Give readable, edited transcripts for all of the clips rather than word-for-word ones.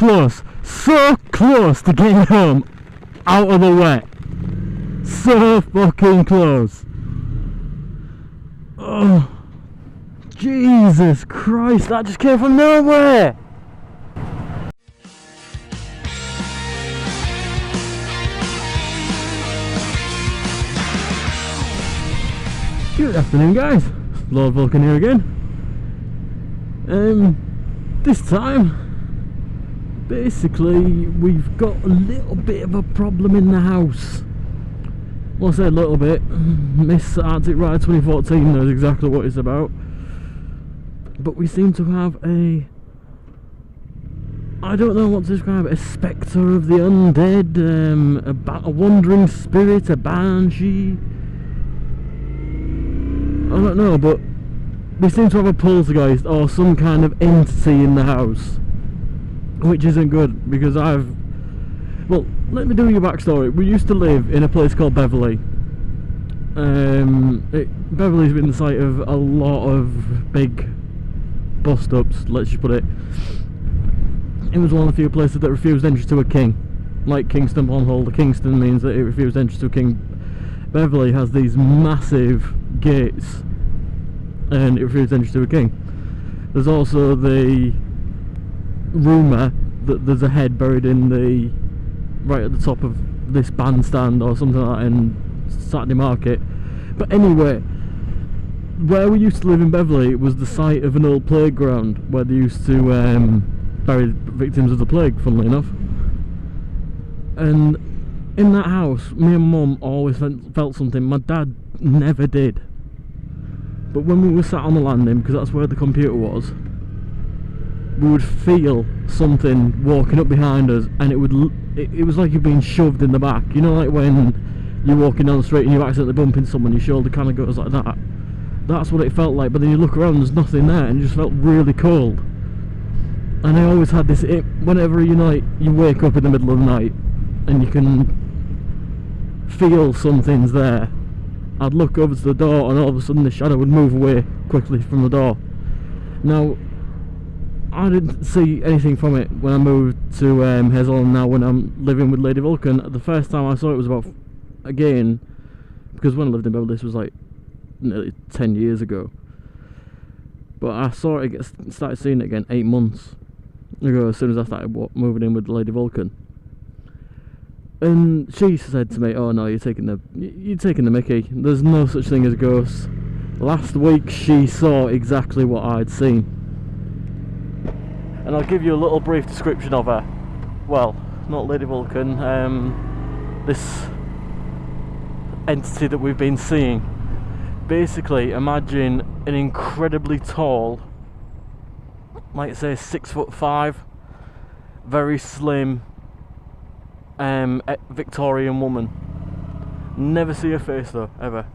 close to getting home out of the wet. So fucking close. Oh, Jesus Christ, that just came from nowhere. Good afternoon, guys. Lord Vulcan here again. This time, basically, we've got a little bit of a problem in the house. Well, I say a little bit. Miss Arctic Ride 2014 knows exactly what it's about. But we seem to have I don't know what to describe it, a spectre of the undead, a wandering spirit, a banshee. I don't know, but we seem to have a poltergeist or some kind of entity in the house, which isn't good, because well, let me do your backstory. We used to live in a place called Beverley. Beverley's been the site of a lot of big bust-ups, let's just put it. It was one of the few places that refused entry to a king. Like Kingston upon Hull, the Kingston means that it refused entry to a king. Beverley has these massive gates and it refused entry to a king. There's also the rumour that there's a head buried in right at the top of this bandstand or something like that in Saturday Market. But anyway, where we used to live in Beverley was the site of an old playground where they used to bury victims of the plague, funnily enough. And in that house, me and Mum always felt something. My dad never did. But when we were sat on the landing, because that's where the computer was, we would feel something walking up behind us, and it was like you're being shoved in the back. You know, like when you're walking down the street and you accidentally bump into someone, your shoulder kind of goes like that. That's what it felt like. But then you look around, there's nothing there, and it just felt really cold. And I always had this, whenever you wake up in the middle of the night and you can feel something's there, I'd look over to the door and all of a sudden the shadow would move away quickly from the door. Now, I didn't see anything from it when I moved to Hazel, and now when I'm living with Lady Vulcan. The first time I saw it was about, again, because when I lived in Beverly, this was like nearly 10 years ago. But I saw it, started seeing it again 8 months ago, as soon as I started moving in with Lady Vulcan. And she said to me, "Oh no, you're taking the mickey. There's no such thing as ghosts." Last week she saw exactly what I'd seen, and I'll give you a little brief description of her. Well, not Lady Vulcan, this entity that we've been seeing. Basically, imagine an incredibly tall, like say 6'5", very slim, Victorian woman. Never see her face though, ever.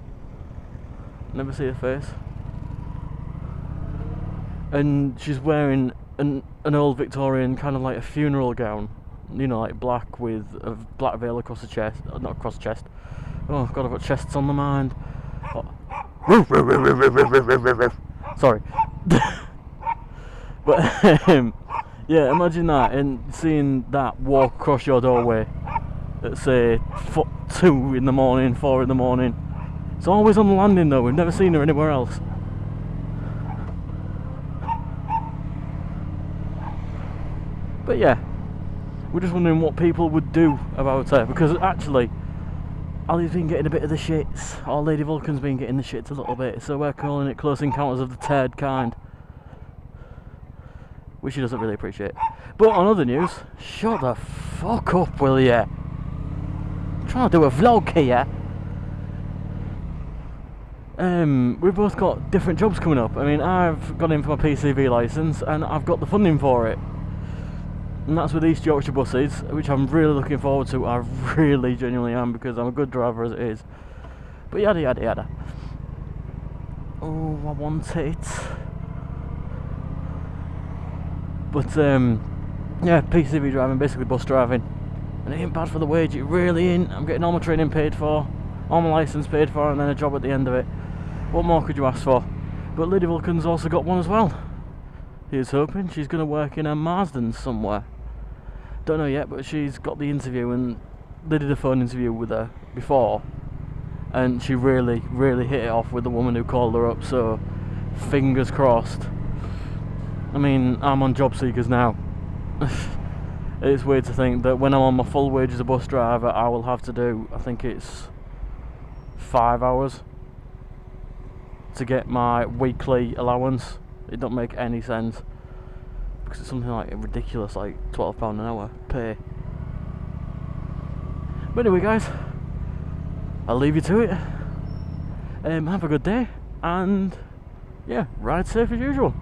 Never see her face. And she's wearing an old Victorian, kind of like a funeral gown, you know, like black with a black veil across the chest, not across the chest. Oh god, I've got chests on the mind. Oh. Sorry. But yeah, imagine that, and seeing that walk across your doorway at say 2 in the morning, 4 in the morning. It's always on the landing though, we've never seen her anywhere else. But yeah, we're just wondering what people would do about her, because actually Ali's been getting a bit of the shits, or Lady Vulcan's been getting the shits a little bit, so we're calling it Close Encounters of the TURD kind, which she doesn't really appreciate. But on other news, shut the fuck up, will ya? I'm trying to do a vlog here. We've both got different jobs coming up. I mean, I've gone in for my PCV licence and I've got the funding for it. And that's with East Yorkshire buses, which I'm really looking forward to. I really genuinely am, because I'm a good driver as it is. But yada yada yada. Oh, I want it. But yeah, PCV driving, basically bus driving, and it ain't bad for the wage, it really ain't. I'm getting all my training paid for, all my licence paid for, and then a job at the end of it. What more could you ask for? But Lady Vulcan's also got one as well. Here's hoping she's going to work in a Marsden somewhere. Don't know yet, but she's got the interview, and they did a phone interview with her before, and she really hit it off with the woman who called her up, so fingers crossed. I mean, I'm on job seekers now. It's weird to think that when I'm on my full wage as a bus driver, I will have to do, I think it's 5 hours to get my weekly allowance. It don't make any sense, because it's something like ridiculous, like £12 an hour pay. But anyway guys, I'll leave you to it. Have a good day, and yeah, ride safe as usual.